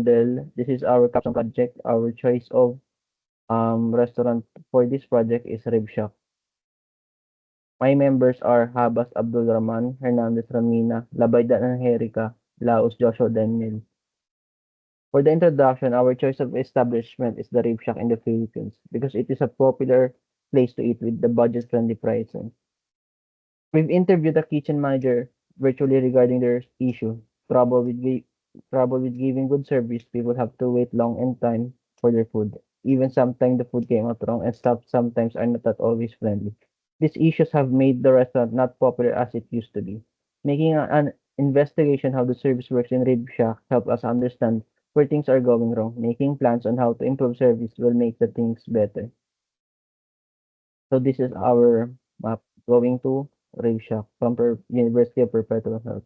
Rondel. This is our capstone project. Our choice of restaurant for this project is Rib Shack. My members are Habas Abdul Rahman, Hernandez Ramina, Labaydan Angelica, Laos Joshua Daniel. For the introduction, our choice of establishment is the Rib Shack in the Philippines because it is a popular place to eat with the budget-friendly pricing. We've interviewed the kitchen manager virtually regarding their issue, trouble with trouble with giving good service. People have to wait long in time for their food. Even sometimes the food came out wrong and staff sometimes are not at always friendly. These issues have made the restaurant not popular as it used to be. Making an investigation how the service works in Rib Shack help us understand where things are going wrong. Making plans on how to improve service will make the things better. So this is our map going to Rib Shack from University of Perpetual Health.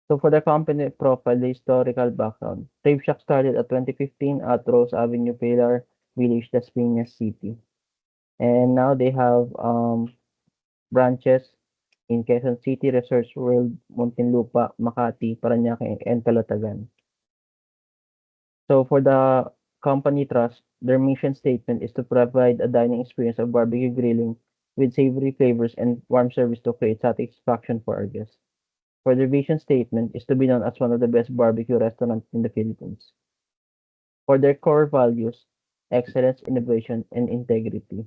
So for the company profile, the historical background. Rib Shack started at 2015 at Rose Avenue, Pilar Village, Las Piñas City. And now they have branches in Quezon City, Research World, Muntinlupa, Makati, Parañaque, and Calatagan. So for the company trust, their mission statement is to provide a dining experience of barbecue grilling with savory flavors and warm service to create satisfaction for our guests. For their vision statement is to be known as one of the best barbecue restaurants in the Philippines. For their core values, excellence, innovation, and integrity.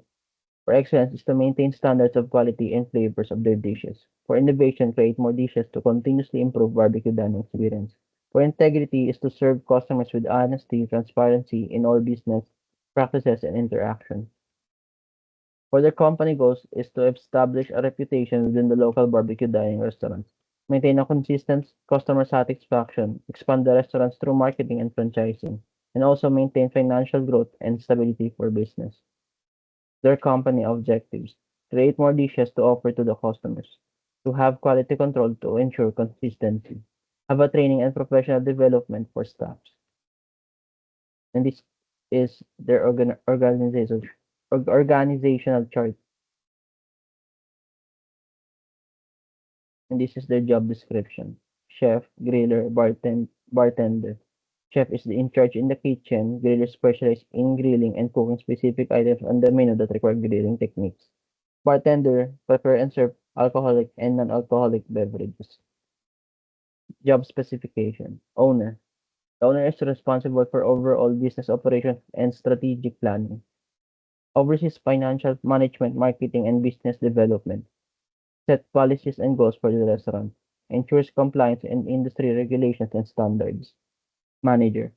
For excellence is to maintain standards of quality and flavors of their dishes. For innovation, create more dishes to continuously improve barbecue dining experience. For integrity is to serve customers with honesty, transparency in all business practices and interaction. For their company goals is to establish a reputation within the local barbecue dining restaurants, maintain a consistent customer satisfaction, expand the restaurants through marketing and franchising, and also maintain financial growth and stability for business. Their company objectives: create more dishes to offer to the customers, to have quality control to ensure consistency, have a training and professional development for staffs. And this is their organizational chart, and this is their job description. Chef, griller, bartender. Chef is the in charge in the kitchen. Griller specializes in grilling and cooking specific items on the menu that require grilling techniques. Bartender, prepare and serve alcoholic and non-alcoholic beverages. Job specification. Owner. The owner is responsible for overall business operations and strategic planning. Oversees financial management, marketing, and business development. Set policies and goals for the restaurant. Ensures compliance and industry regulations and standards. Manager.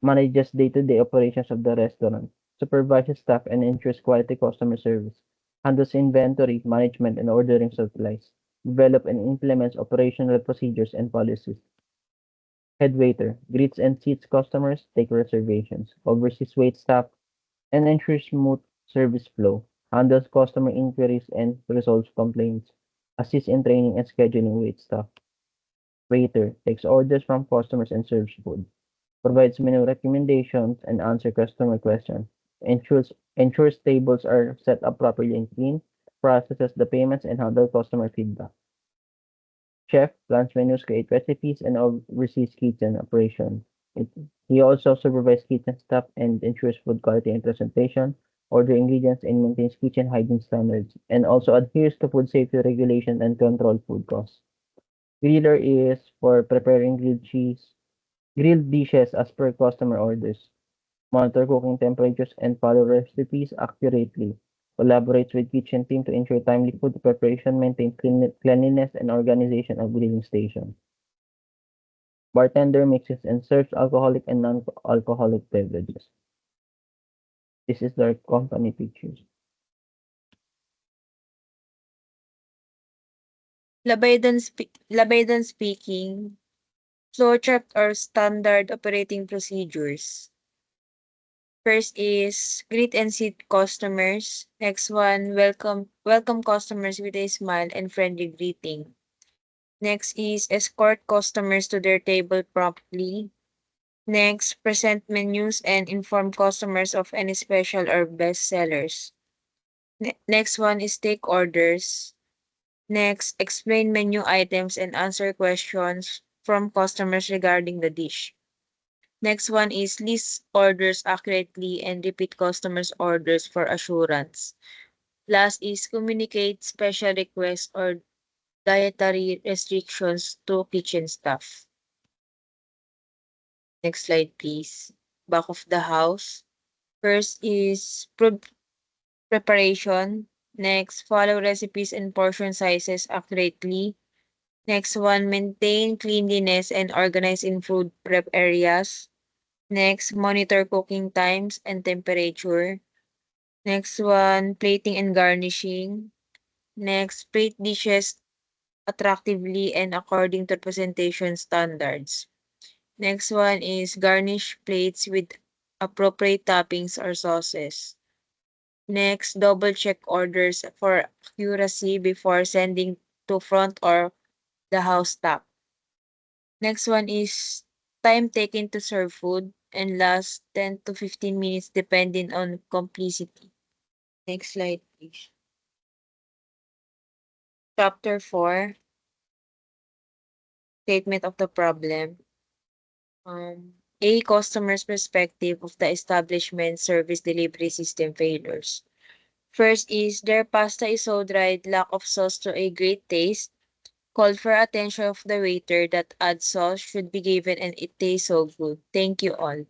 Manages day-to-day operations of the restaurant. Supervises staff and ensures quality customer service. Handles inventory, management, and ordering supplies. Develop and implements operational procedures and policies. Head waiter. Greets and seats customers, take reservations. Oversees wait staff and ensures smooth service flow. Handles customer inquiries and resolves complaints. Assists in training and scheduling wait staff. Waiter. Takes orders from customers and serves food. Provides menu recommendations and answer customer questions, ensures tables are set up properly and clean, processes the payments and handle customer feedback. Chef plans menus, create recipes, and oversees kitchen operation. It, he also supervises kitchen staff and ensures food quality and presentation, order ingredients, and maintains kitchen hygiene standards, and also adheres to food safety regulation and control food costs. Griller is for preparing grilled dishes as per customer orders, monitor cooking temperatures and follow recipes accurately, collaborates with kitchen team to ensure timely food preparation, maintain cleanliness and organization of grilling station. Bartender mixes and serves alcoholic and non-alcoholic beverages. This is their company pictures. Labaydan speaking. Flowchart or standard operating procedures. First is greet and seat customers. Next one, welcome customers with a smile and friendly greeting. Next is escort customers to their table promptly. Next, present menus and inform customers of any special or best sellers. Next one is take orders. Next, explain menu items and answer questions from customers regarding the dish. Next one is list orders accurately and repeat customers' orders for assurance. Last is communicate special requests or dietary restrictions to kitchen staff. Next slide, please. Back of the house. First is preparation. Next, follow recipes and portion sizes accurately. Next one, maintain cleanliness and organize in food prep areas. Next, monitor cooking times and temperature. Next one, plating and garnishing. Next, plate dishes attractively and according to presentation standards. Next one is garnish plates with appropriate toppings or sauces. Next, double check orders for accuracy before sending to front or the house staff. Next one is time taken to serve food and last 10 to 15 minutes depending on complicity. Next slide, please. Chapter 4, Statement of the Problem. A customer's perspective of the establishment service delivery system failures. First is their pasta is so dried, lack of sauce to a great taste. Called for attention of the waiter that add sauce should be given and it tastes so good. Thank you all.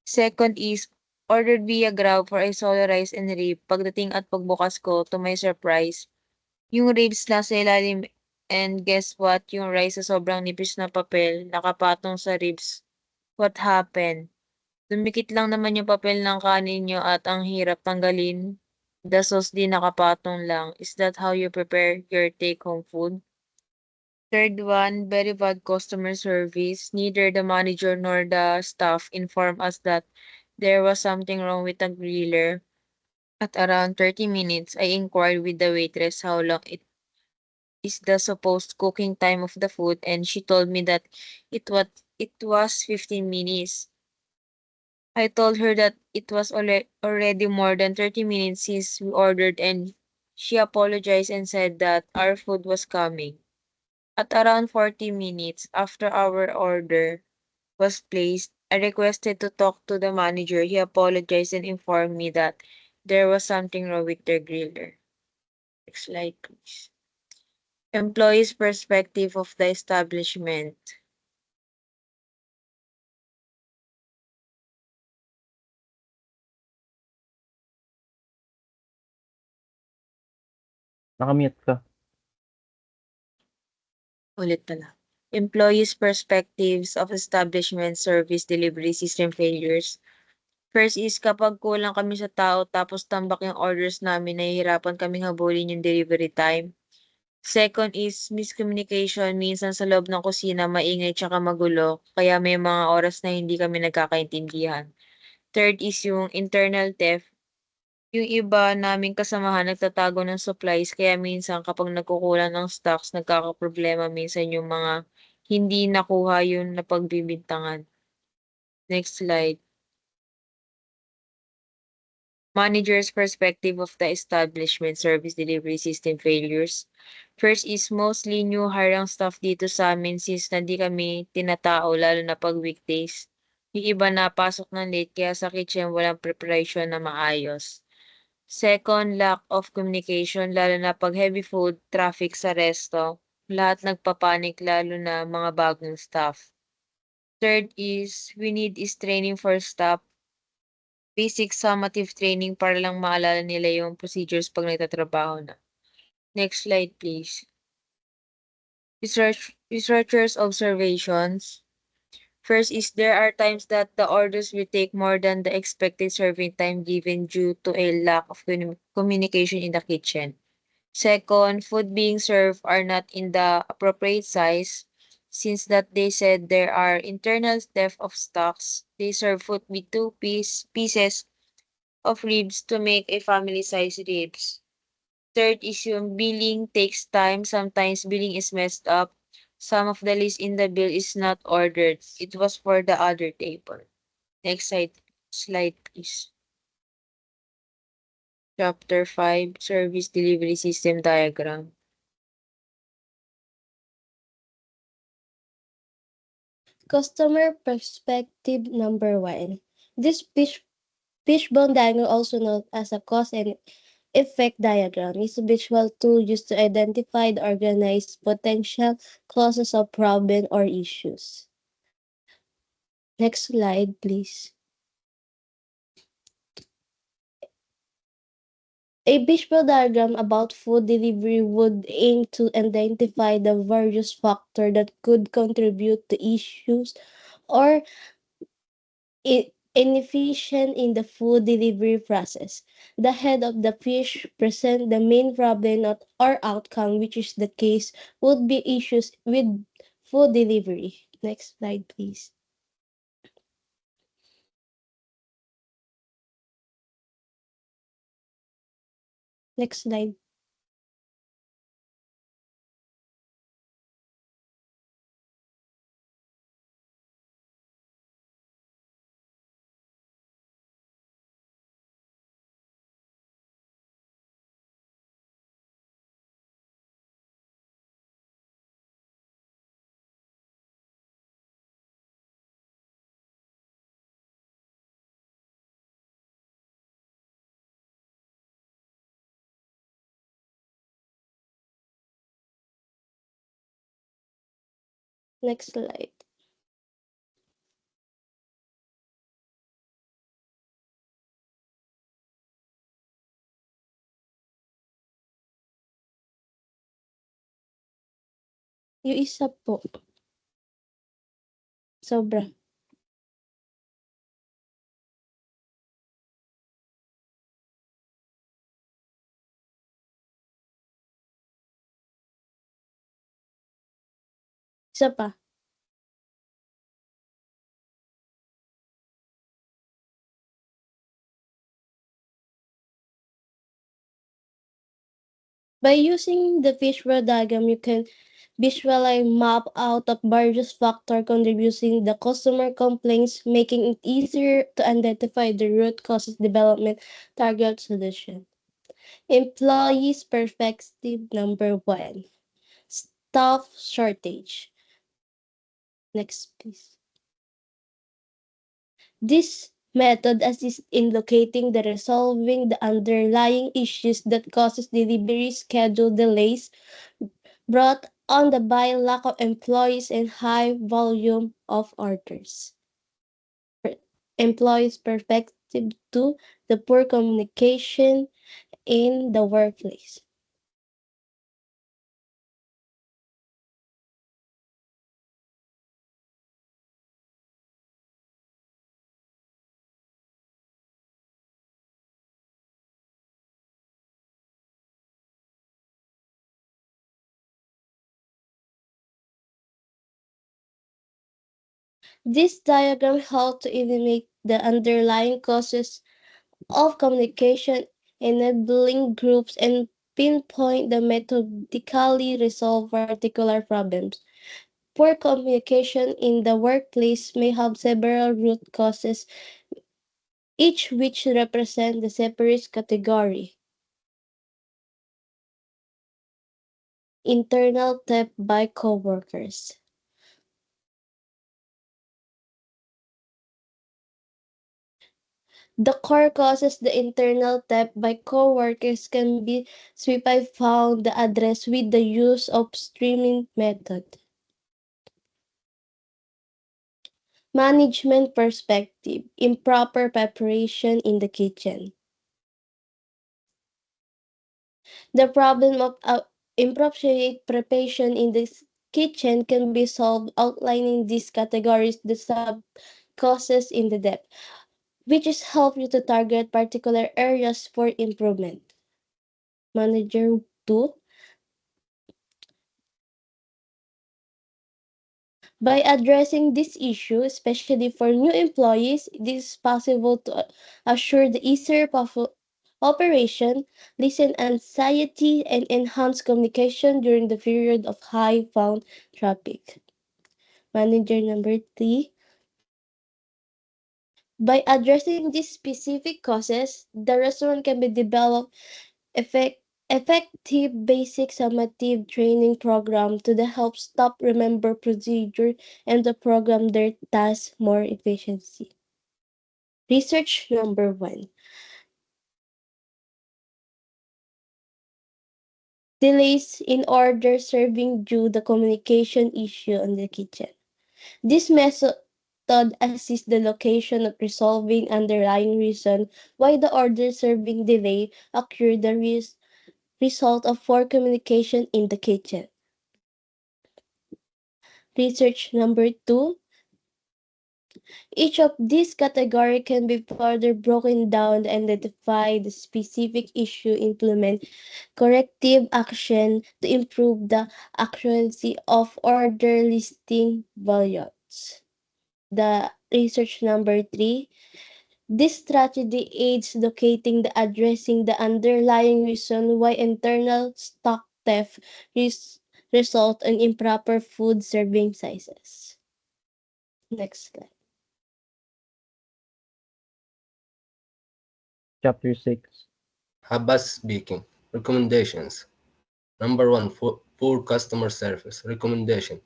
Second is ordered via Grab for a solo rice and rib. Pagdating at pagbukas ko, to my surprise, yung ribs nasa ilalim and guess what? Yung rice sa sobrang nipis na papel, nakapatong sa ribs. What happened? Dumikit lang naman yung papel ng kanin nyo at ang hirap tanggalin. The sauce din nakapatong lang. Is that how you prepare your take-home food? Third one, very bad customer service. Neither the manager nor the staff informed us that there was something wrong with the griller. At around 30 minutes, I inquired with the waitress how long it is the supposed cooking time of the food and she told me that it was 15 minutes. I told her that it was already more than 30 minutes since we ordered and she apologized and said that our food was coming. At around 40 minutes after our order was placed, I requested to talk to the manager. He apologized and informed me that there was something wrong with their griller. Next slide, please. Employees' perspective of the establishment. Nakamute ka. Ulit pala. Employees' perspectives of establishment service delivery system failures. First is kapag kulang kami sa tao tapos tambak yung orders namin, nahihirapan kaming habulin yung delivery time. Second is miscommunication. Minsan sa loob ng kusina, maingay tsaka magulo, kaya may mga oras na hindi kami nagkakaintindihan. Third is yung internal theft. Yung iba naming kasamahan nagtatago ng supplies, kaya minsan kapag nagkukulang ng stocks, nagkakaproblema minsan yung mga hindi nakuha yung napagbibintangan. Next slide. Manager's perspective of the establishment service delivery system failures. First is mostly new hire ang staff dito sa amin since hindi kami tinatao lalo na pag weekdays. Yung iba napasok ng late kaya sa kitchen walang preparation na maayos. Second, lack of communication lalo na pag heavy food, traffic sa resto. Lahat nagpapanik lalo na mga bagong staff. Third is we need is training for staff, basic summative training para lang maalala nila yung procedures pag nagtatrabaho na. Next slide, please. Researchers' observations. First is there are times that the orders will take more than the expected serving time given due to a lack of communication in the kitchen. Second, food being served are not in the appropriate size. Since that they said there are internal theft of stocks, they serve food with pieces of ribs to make a family size ribs. Third is yung billing takes time. Sometimes billing is messed up. Some of the list in the bill is not ordered. It was for the other table. Next slide please. Chapter 5, Service Delivery System Diagram. Customer perspective number 1. This fishbone diagram, also known as a cause and effect diagram, is a visual tool used to identify the organized potential causes of problem or issues. Next slide, please. A visual diagram about food delivery would aim to identify the various factors that could contribute to issues or inefficient in the food delivery process. The head of the fish present the main problem or outcome, which is the case would be issues with food delivery. Next slide, please. Next slide. Next slide. Yung isa po. Sobra. Isa pa. By using the visual diagram, you can visualize map out of various factors contributing the customer complaints, making it easier to identify the root causes development target solution. Employees perspective number 1. Staff shortage. Next, please. This method assists in locating the resolving the underlying issues that causes delivery schedule delays brought on the by lack of employees and high volume of orders. Employees perspective 2, the poor communication in the workplace. This diagram helps to eliminate the underlying causes of communication, enabling groups and pinpoint the methodically resolve particular problems. Poor communication in the workplace may have several root causes, each which represent the separate category. Internal theft by coworkers. The core causes the internal theft by coworkers can be swiftly found the address with the use of streaming method. Management perspective, improper preparation in the kitchen. The problem of improper preparation in the kitchen can be solved outlining these categories, the sub causes in the depth, which is help you to target particular areas for improvement. Manager 2. By addressing this issue, especially for new employees, it is possible to assure the easier operation, lessen anxiety, and enhance communication during the period of high found traffic. Manager number 3. By addressing these specific causes, the restaurant can be developed effective basic summative training program to the help staff remember procedure and to program their tasks more efficiency. Research number 1. Delays in order serving due the communication issue in the kitchen. This method assists the location of resolving underlying reason why the order serving delay occurred the result of poor communication in the kitchen. Research number 2. Each of these categories can be further broken down to identify the specific issue, implement corrective action to improve the accuracy of order listing values. The research number 3. This strategy aids locating the addressing the underlying reason why internal stock theft result in improper food serving sizes. Next slide. Chapter 6. Habas speaking. Recommendations. Number 1. Poor customer service. Recommendation.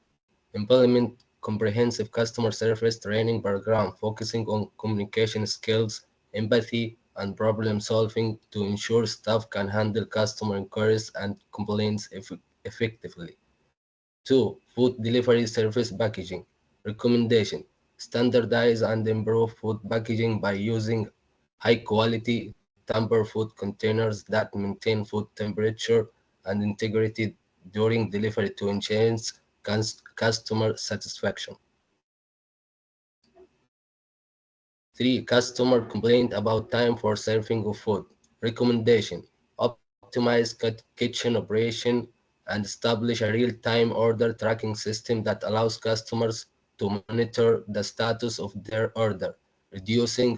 Implement comprehensive customer service training program focusing on communication skills, empathy, and problem solving to ensure staff can handle customer inquiries and complaints effectively. 2. Food delivery service packaging. Recommendation. Standardize and improve food packaging by using high-quality, tamper food containers that maintain food temperature and integrity during delivery to enhance customer satisfaction. 3. Customer complaint about time for serving of food. Recommendation. Optimize kitchen operation and establish a real-time order tracking system that allows customers to monitor the status of their order, reducing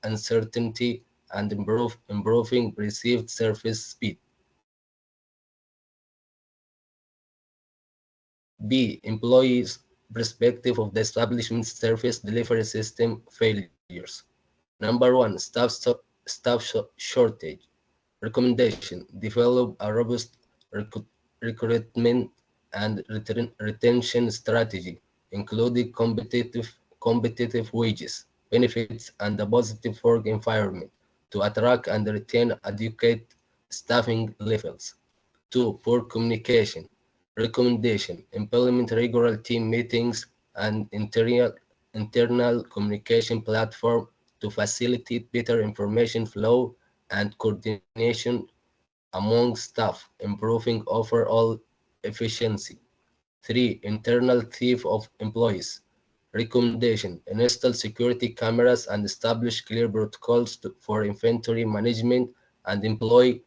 uncertainty and improving perceived service speed. B. Employees' perspective of the establishment's service delivery system failures. Number 1. Shortage. Recommendation. Develop a robust recruitment and retention strategy, including competitive wages, benefits, and a positive work environment to attract and retain adequate staffing levels. 2. Poor communication. Recommendation. Implement regular team meetings and internal communication platform to facilitate better information flow and coordination among staff, improving overall efficiency. 3. Internal theft of employees. Recommendation. Install security cameras and establish clear protocols for inventory management and employee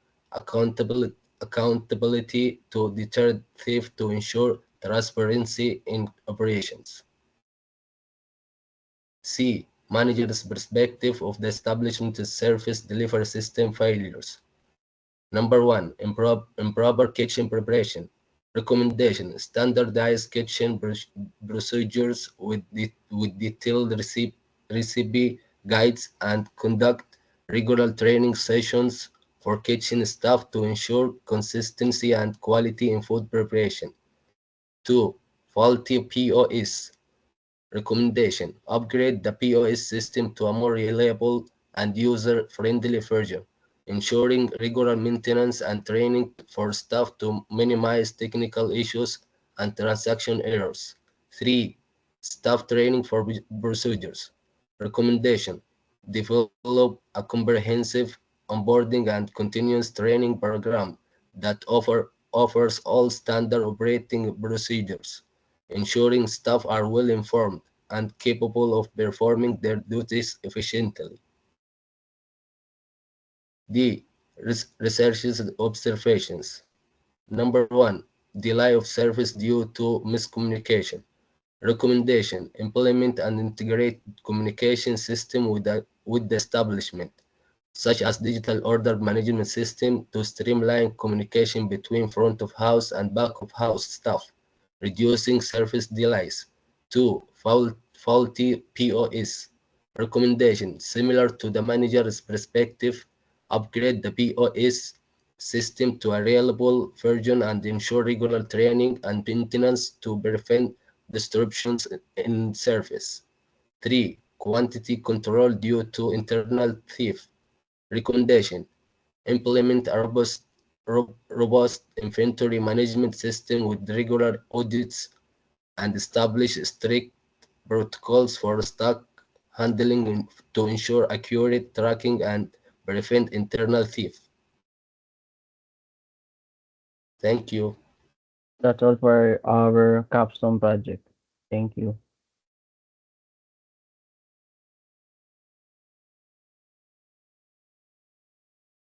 accountability to deter theft to ensure transparency in operations. C. Manager's perspective of the establishment's service delivery system failures. Number 1. Improper kitchen preparation. Recommendation. Standardize kitchen procedures with detailed recipe guides and conduct regular training sessions for kitchen staff to ensure consistency and quality in food preparation. 2. Faulty POS. Recommendation. Upgrade the POS system to a more reliable and user-friendly version, ensuring regular maintenance and training for staff to minimize technical issues and transaction errors. 3. Staff training for procedures. Recommendation. Develop a comprehensive onboarding and continuous training program that offers all standard operating procedures, ensuring staff are well informed and capable of performing their duties efficiently. D. Researches and observations. Number 1. Delay of service due to miscommunication. Recommendation. Implement and integrate communication system with the establishment, such as digital order management system to streamline communication between front of house and back of house staff, reducing service delays. 2. Faulty POS. Recommendation. Similar to the manager's perspective, upgrade the POS system to a reliable version and ensure regular training and maintenance to prevent disruptions in service. 3. Quantity control due to internal theft. Recommendation: implement a robust inventory management system with regular audits and establish strict protocols for stock handling to ensure accurate tracking and prevent internal theft. Thank you. That's all for our capstone project. Thank you.